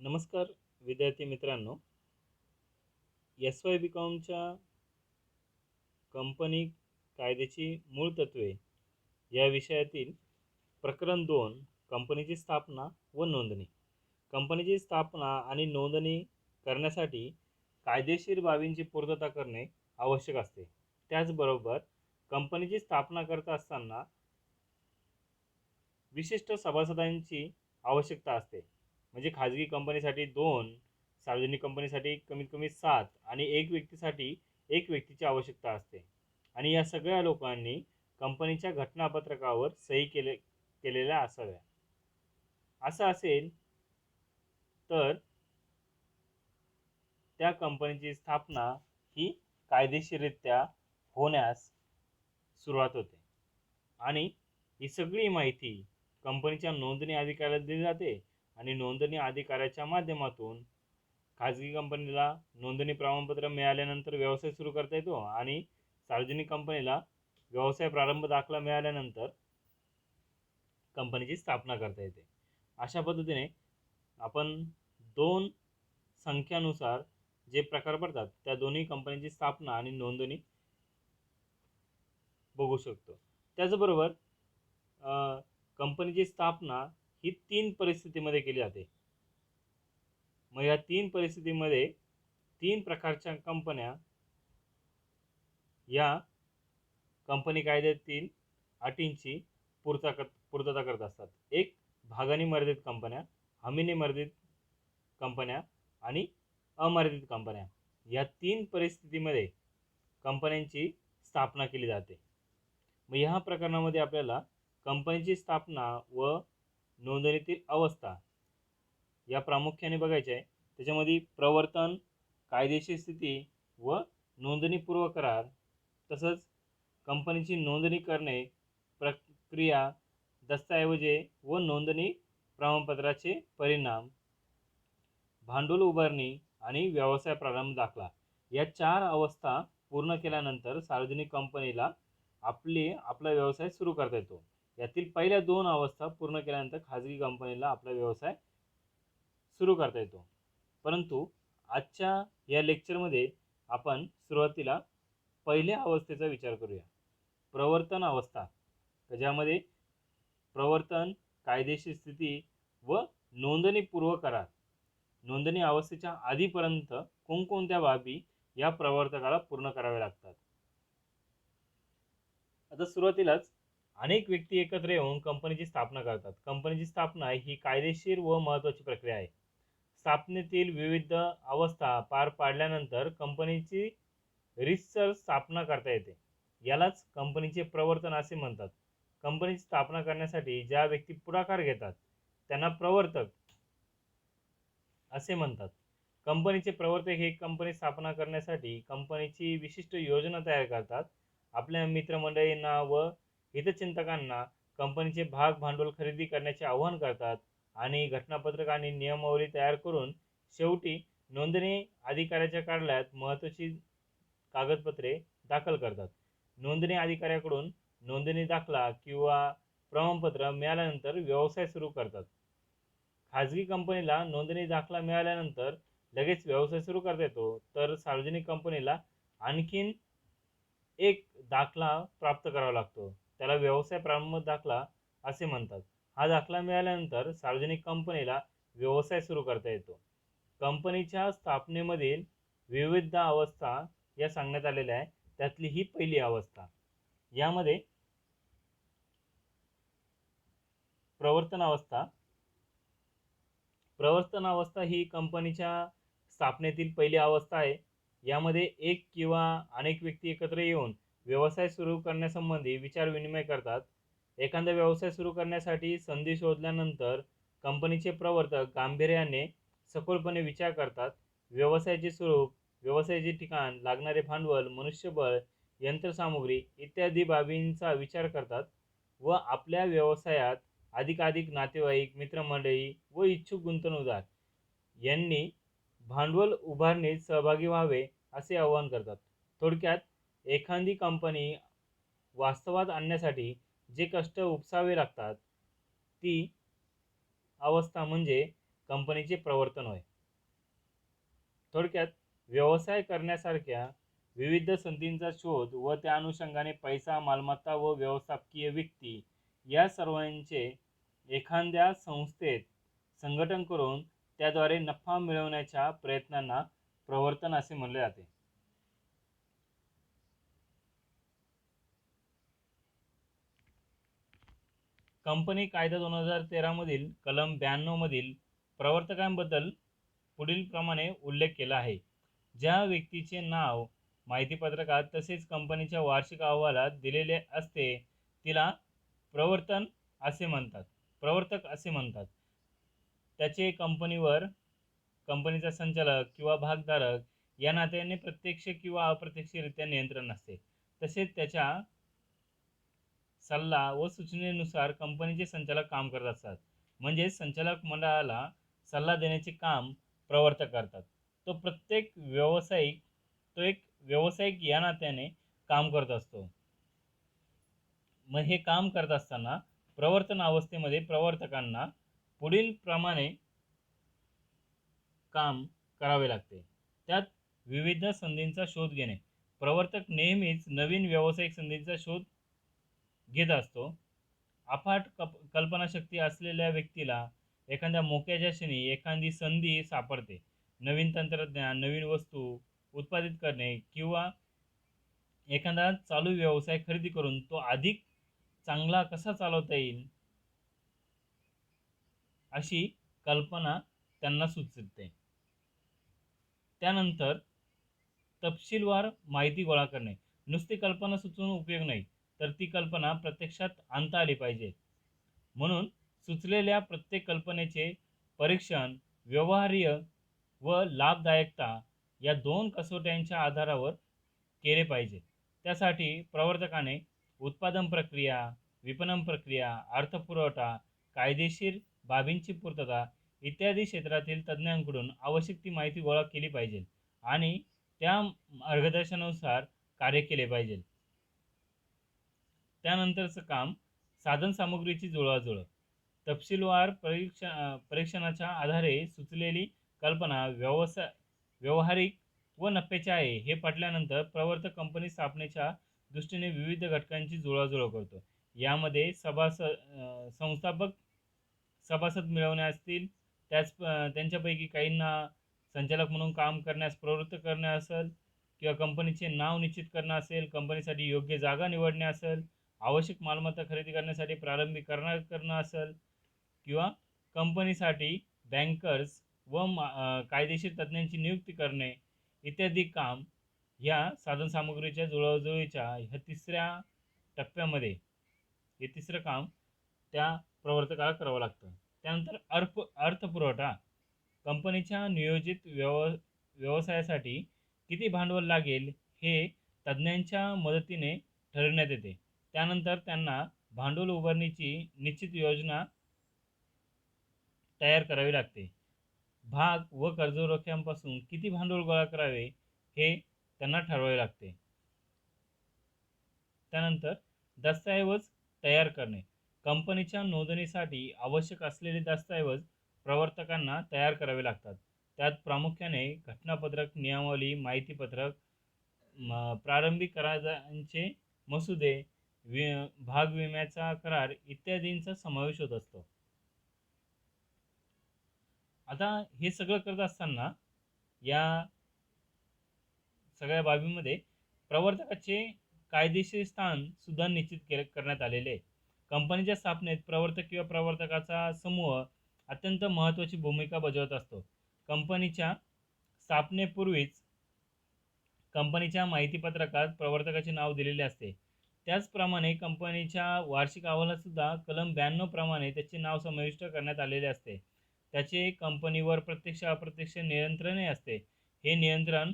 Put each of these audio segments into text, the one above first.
नमस्कार विद्यार्थी मित्रांनो. SY BCOMच्या कंपनी कायद्याची मूळ तत्वे या विषयातील प्रकरण 2 कंपनीची स्थापना व नोंदणी. कंपनीची स्थापना आणि नोंदणी करण्यासाठी कायदेशीर बाबींची पूर्तता करणे आवश्यक असते. त्याचबरोबर कंपनीची स्थापना करत असताना विशिष्ट सभासदांची आवश्यकता असते. म्हणजे खाजगी कंपनीसाठी 2, सार्वजनिक कंपनीसाठी कमीत कमी 7 आणि एक व्यक्तीसाठी 1 व्यक्तीची आवश्यकता असते. आणि या सगळ्या लोकांनी कंपनीच्या घटनापत्रकावर सही केलेल्या असाव्या. असं असेल तर त्या कंपनीची स्थापना ही कायदेशीररित्या होण्यास सुरुवात होते. आणि ही सगळी माहिती कंपनीच्या नोंदणी अधिकाऱ्याला दिली जाते आणि नोंदणी अधिकाऱ्याच्या माध्यमातून खाजगी कंपनीला नोंदणी प्रमाणपत्र मिळाल्यानंतर व्यवसाय सुरू करता येतो आणि सार्वजनिक कंपनीला व्यवसाय प्रारंभ दाखला मिळाल्यानंतर कंपनीची स्थापना करता येते. अशा पद्धतीने आपण 2 संख्यानुसार जे प्रकार पडतात त्या दोन्ही कंपनीची स्थापना आणि नोंदणी बघू शकतो. त्याचबरोबर कंपनीची स्थापना ही 3 परिस्थितीमध्ये केली जाते. मग या 3 परिस्थितीमध्ये 3 प्रकारच्या कंपन्या या कंपनी कायद्यातील अटींची पूर्तता करत असतात. एक, भागाने मर्यादित कंपन्या, हमीने मर्यादित कंपन्या आणि अमर्यादित कंपन्या. या 3 परिस्थितीमध्ये कंपन्यांची स्थापना केली जाते. मग ह्या प्रकरणामध्ये आपल्याला कंपनीची स्थापना व नोंदणीतील अवस्था या प्रामुख्याने बघायचे आहे. त्याच्यामध्ये प्रवर्तन, कायदेशीर स्थिती व नोंदणीपूर्व करार, तसंच कंपनीची नोंदणी करणे, प्रक्रिया, दस्तऐवजे व नोंदणी प्रमाणपत्राचे परिणाम, भांडवल उभारणी आणि व्यवसाय प्रारंभ दाखला या 4 अवस्था पूर्ण केल्यानंतर सार्वजनिक कंपनीला आपला व्यवसाय सुरू करता येतो. यातील पहिल्या 2 अवस्था पूर्ण केल्यानंतर खाजगी कंपनीला आपला व्यवसाय सुरू करता येतो. परंतु आजच्या या लेक्चरमध्ये आपण सुरुवातीला पहिल्या अवस्थेचा विचार करूया, प्रवर्तन अवस्था, ज्यामध्ये प्रवर्तन, कायदेशीर स्थिती व नोंदणीपूर्व करार. नोंदणी अवस्थेच्या आधीपर्यंत कोणकोणत्या बाबी या प्रवर्तकाला पूर्ण कराव्या लागतात. आता सुरुवातीलाच अनेक व्यक्ती एकत्र येऊन कंपनीची स्थापना करतात. कंपनीची स्थापना ही कायदेशीर व महत्त्वाची प्रक्रिया आहे. स्थापनेतील विविध अवस्था पार पाडल्यानंतर कंपनीची रीतसर स्थापना करता येते. यालाच कंपनीचे प्रवर्तन असे म्हणतात. कंपनीची स्थापना करण्यासाठी ज्या व्यक्ती पुढाकार घेतात त्यांना प्रवर्तक असे म्हणतात. कंपनीचे प्रवर्तक हे कंपनी स्थापना करण्यासाठी कंपनीची विशिष्ट योजना तयार करतात. आपल्या मित्रमंडळींना व हितचिंतकांना कंपनीचे भाग भांडवल खरेदी करण्याचे आवाहन करतात आणि घटनापत्रक आणि नियमावली तयार करून शेवटी नोंदणी अधिकाऱ्याच्या कार्यालयात महत्त्वाची कागदपत्रे दाखल करतात. नोंदणी अधिकाऱ्याकडून नोंदणी दाखला किंवा प्रमाणपत्र मिळाल्यानंतर व्यवसाय सुरू करतात. खाजगी कंपनीला नोंदणी दाखला मिळाल्यानंतर लगेच व्यवसाय सुरू करता येतो, तर सार्वजनिक कंपनीला आणखीन एक दाखला प्राप्त करावा लागतो. त्याला व्यवसाय प्रारंभ दाखला असे म्हणतात. हा दाखला मिळाल्यानंतर सार्वजनिक कंपनीला व्यवसाय सुरू करता येतो. कंपनीच्या स्थापनेमधील विविध अवस्था या सांगण्यात आलेल्या आहे. त्यातली ही पहिली अवस्था. यामध्ये प्रवर्तन अवस्था ही कंपनीच्या स्थापनेतील पहिली अवस्था आहे. यामध्ये एक किंवा अनेक व्यक्ती एकत्र येऊन व्यवसाय सुरू करण्यासंबंधी विचार विनिमय करतात. एखादा व्यवसाय सुरू करण्यासाठी संधी शोधल्यानंतर कंपनीचे प्रवर्तक गांभीर्याने सखोलपणे विचार करतात. व्यवसायाचे स्वरूप, व्यवसायाचे ठिकाण, लागणारे भांडवल, मनुष्यबळ, यंत्रसामुग्री इत्यादी बाबींचा विचार करतात व आपल्या व्यवसायात अधिकाधिक नातेवाईक, मित्रमंडळी व इच्छुक गुंतवणूकदार यांनी भांडवल उभारणीत सहभागी व्हावे असे आवाहन करतात. थोडक्यात एखादी कंपनी वास्तवात आणण्यासाठी जे कष्ट उपसावे लागतात ती अवस्था म्हणजे कंपनीचे प्रवर्तन होय. थोडक्यात व्यवसाय करण्यासारख्या विविध संधींचा शोध व त्या अनुषंगाने पैसा, मालमत्ता व व्यवस्थापकीय व्यक्ती या सर्वांचे एखाद्या संस्थेत संघटन करून त्याद्वारे नफा मिळवण्याच्या प्रयत्नांना प्रवर्तन असे म्हणले जाते. कंपनी कायदा 2013 मधील कलम 92 मधील प्रवर्तकांबद्दल पुढील प्रमाणे उल्लेख केला आहे. ज्या व्यक्तीचे नाव माहितीपत्रकात तसेच कंपनीच्या वार्षिक अहवालात दिलेले असते तिला प्रवर्तक असे म्हणतात. त्याचे कंपनीचा संचालक किंवा भागधारक या नात्याने प्रत्यक्ष किंवा अप्रत्यक्षरित्या नियंत्रण नसते. तसेच त्याच्या सल्ला व सूचनेनुसार कंपनीचे संचालक काम करत असतात. म्हणजे संचालक मंडळाला सल्ला देण्याचे काम प्रवर्तक करतात. तो एक व्यावसायिक या नात्याने काम करत असतो. मग हे काम करत असताना प्रवर्तन अवस्थेमध्ये प्रवर्तकांना पुढील प्रमाणे काम करावे लागते. त्यात विविध संधींचा शोध घेणे. प्रवर्तक नेहमीच नवीन व्यावसायिक संधींचा शोध घेत असतो. अफाट कल्पनाशक्ती असलेल्या व्यक्तीला एखाद्या मोक्याच्या क्षणी एखादी संधी सापडते. नवीन तंत्रज्ञान, नवीन वस्तू उत्पादित करणे किंवा एखादा चालू व्यवसाय खरेदी करून तो अधिक चांगला कसा चालवता येईल अशी कल्पना त्यांना सुचते. त्यानंतर तपशीलवार माहिती गोळा करणे. नुसती कल्पना सुचवून उपयोग नाही, तर ती कल्पना प्रत्यक्षात आणता आली पाहिजे. म्हणून सुचलेल्या प्रत्येक कल्पनेचे परीक्षण व्यवहार्य व लाभदायकता या दोन कसोट्यांच्या आधारावर केले पाहिजे. त्यासाठी प्रवर्तकाने उत्पादन प्रक्रिया, विपणन प्रक्रिया, अर्थपुरवठा, कायदेशीर बाबींची पूर्तता इत्यादी क्षेत्रातील तज्ज्ञांकडून आवश्यक ती माहिती गोळा केली पाहिजे आणि त्या मार्गदर्शनानुसार कार्य केले पाहिजे. त्यानंतरचं काम साधनसामुग्रीची जुळवाजुळव. तपशीलवार परीक्षणाच्या आधारे सुचलेली कल्पना व्यावहारिक व नफ्याची आहे हे पटल्यानंतर प्रवर्तक कंपनी स्थापनेच्या दृष्टीने विविध घटकांची जुळवाजुळव करतो. यामध्ये संस्थापक सभासद मिळवणे असतील, त्यांच्यापैकी काहींना संचालक म्हणून काम करण्यास प्रवृत्त करणे असेल, किंवा कंपनीचे नाव निश्चित करणं असेल, कंपनीसाठी योग्य जागा निवडणे असेल, आवश्यक मालमत्ता खरेदी करण्यासाठी प्रारंभी करणं असेल, किंवा कंपनीसाठी बँकर्स व कायदेशीर तज्ज्ञांची नियुक्ती करणे इत्यादी काम ह्या साधनसामुग्रीच्या जुळवाजुळवीच्या ह्या तिसऱ्या टप्प्यामध्ये हे तिसरं काम त्या प्रवर्तकाला करावं लागतं. त्यानंतर अर्थपुरवठा. कंपनीच्या नियोजित व्यवसायासाठी किती भांडवल लागेल हे तज्ज्ञांच्या मदतीने ठरवण्यात येते. त्यानंतर त्यांना भांडवल उभारणीची निश्चित योजना तयार करावी लागते. भाग व कर्जरोख्यांपासून किती भांडवल गोळा करावे हे त्यांना ठरवावे लागते. त्यानंतर दस्तऐवज तयार करणे. कंपनीच्या नोंदणीसाठी आवश्यक असलेले दस्तऐवज प्रवर्तकांना तयार करावे लागतात. त्यात प्रामुख्याने घटनापत्रक, नियमावली, माहितीपत्रक, प्रारंभिक करारांचे मसुदे, भाग विम्याचा करार इत्यादींचा समावेश होत असतो. आता हे सगळं करत असताना या सगळ्या बाबींमध्ये प्रवर्तकाचे कायदेशीर स्थान सुद्धा निश्चित करण्यात आलेले आहे. कंपनीच्या स्थापनेत प्रवर्तक किंवा प्रवर्तकाचा समूह अत्यंत महत्त्वाची भूमिका बजावत असतो. कंपनीच्या स्थापनेपूर्वीच कंपनीच्या माहितीपत्रकात प्रवर्तकाचे नाव दिलेले असते. त्याचप्रमाणे कंपनीच्या वार्षिक अहवालात सुद्धा कलम 92 प्रमाणे त्याचे नाव समाविष्ट करण्यात आलेले असते. त्याचे कंपनीवर प्रत्यक्ष अप्रत्यक्ष नियंत्रणही असते. हे नियंत्रण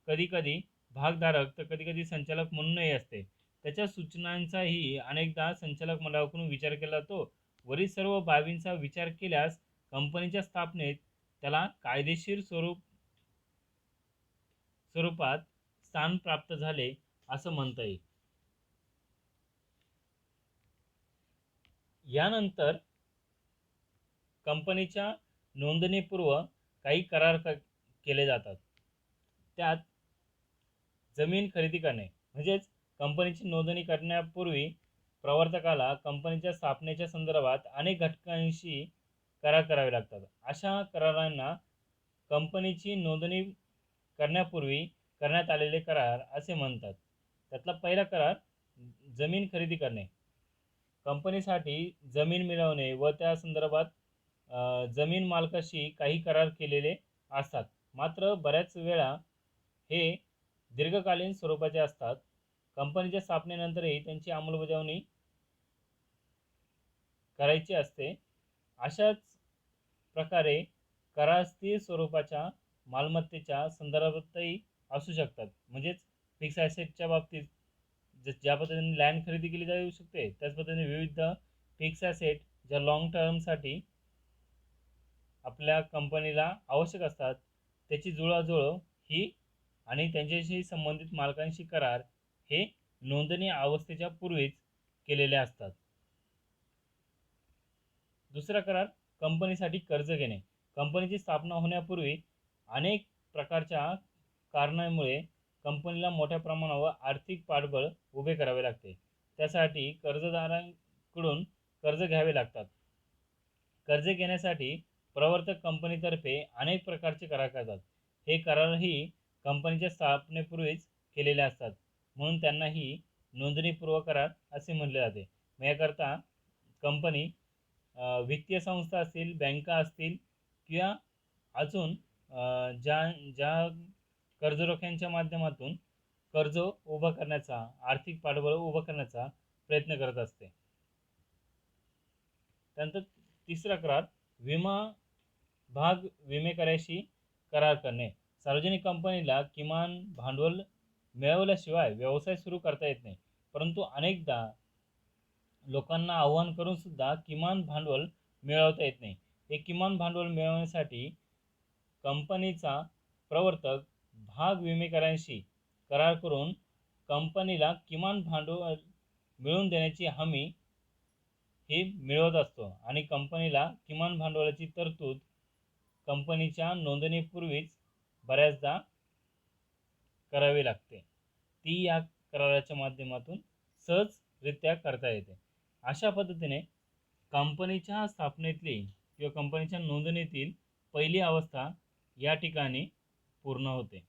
कधीकधी भागधारक तर कधीकधी संचालक म्हणूनही असते. त्याच्या सूचनांचाही अनेकदा संचालक मंडळाकडून विचार केला जातो. वरील सर्व बाबींचा विचार केल्यास कंपनीच्या स्थापनेत त्याला कायदेशीर स्वरूपात स्थान प्राप्त झाले असं म्हणता येईल. यानंतर कंपनीच्या नोंदणीपूर्व काही करार केले जातात. त्यात जमीन खरेदी करणे म्हणजेच कंपनीची नोंदणी करण्यापूर्वी प्रवर्तकाला कंपनीच्या स्थापनेच्या संदर्भात अनेक घटकांशी करार करावे लागतात. अशा करारांना कंपनीची नोंदणी करण्यापूर्वी करण्यात आलेले करार असे म्हणतात. त्यातला पहिला करार जमीन खरेदी करणे. कंपनीसाठी जमीन मिळवणे व त्या संदर्भात जमीन मालकाशी काही करार केलेले असतात. मात्र बऱ्याच वेळा हे दीर्घकालीन स्वरूपाचे असतात. कंपनीच्या स्थापनेनंतरही त्यांची अंमलबजावणी करायची असते. अशाच प्रकारे करार स्थिर स्वरूपाच्या मालमत्तेच्या संदर्भातही असू शकतात. म्हणजेच फिक्स ॲसेटच्या बाबतीत ज्या पद्धतीने लँड खरेदी केली जाऊ शकते, त्याच पद्धतीने विविध फिक्स ॲसेट ज्या लाँग टर्मसाठी आपल्या कंपनीला आवश्यक असतात, त्याची जुळवाजुळव ही आणि त्यांच्याशी संबंधित मालकांशी करार हे नोंदणी अवस्थेच्या पूर्वीच केलेले असतात. दुसरा करार कंपनीसाठी कर्ज घेणे. कंपनीची स्थापना होण्यापूर्वी अनेक प्रकारच्या कारणांमुळे कंपनीला मोठ्या प्रमाणावर आर्थिक पाठबळ उभे करावे लागते. त्यासाठी कर्जदारांकडून कर्ज घ्यावे लागतात. कर्ज घेण्यासाठी प्रवर्तक कंपनीतर्फे अनेक प्रकारचे करार करतात. हे करारही कंपनीच्या स्थापनेपूर्वीच केलेले असतात, म्हणून त्यांनाही नोंदणीपूर्व करार असे म्हटले जाते. याकरता कंपनी वित्तीय संस्था असतील, बँका असतील किंवा अजून ज्या ज्या कर्जरोख्यांच्या माध्यमातून कर्ज उभं करण्याचा, आर्थिक पाठबळ उभं करण्याचा प्रयत्न करत असते. त्यानंतर तिसरा करार भाग विमेकऱ्याशी करार करणे. सार्वजनिक कंपनीला किमान भांडवल मिळवल्याशिवाय व्यवसाय सुरू करता येत नाही, परंतु अनेकदा लोकांना आव्हान करून सुद्धा किमान भांडवल मिळवता येत नाही. हे किमान भांडवल मिळवण्यासाठी कंपनीचा प्रवर्तक भाग विमेकऱ्यांशी करार करून कंपनीला किमान भांडवल मिळवून देण्याची हमी हे मिळवत असतो आणि कंपनीला किमान भांडवलाची तरतूद कंपनीच्या नोंदणीपूर्वीच बऱ्याचदा करावी लागते. ती या कराराच्या माध्यमातून सहजरित्या करता येते. अशा पद्धतीने कंपनीच्या स्थापनेतली किंवा कंपनीच्या नोंदणीतील पहिली अवस्था या ठिकाणी पूर्ण होते.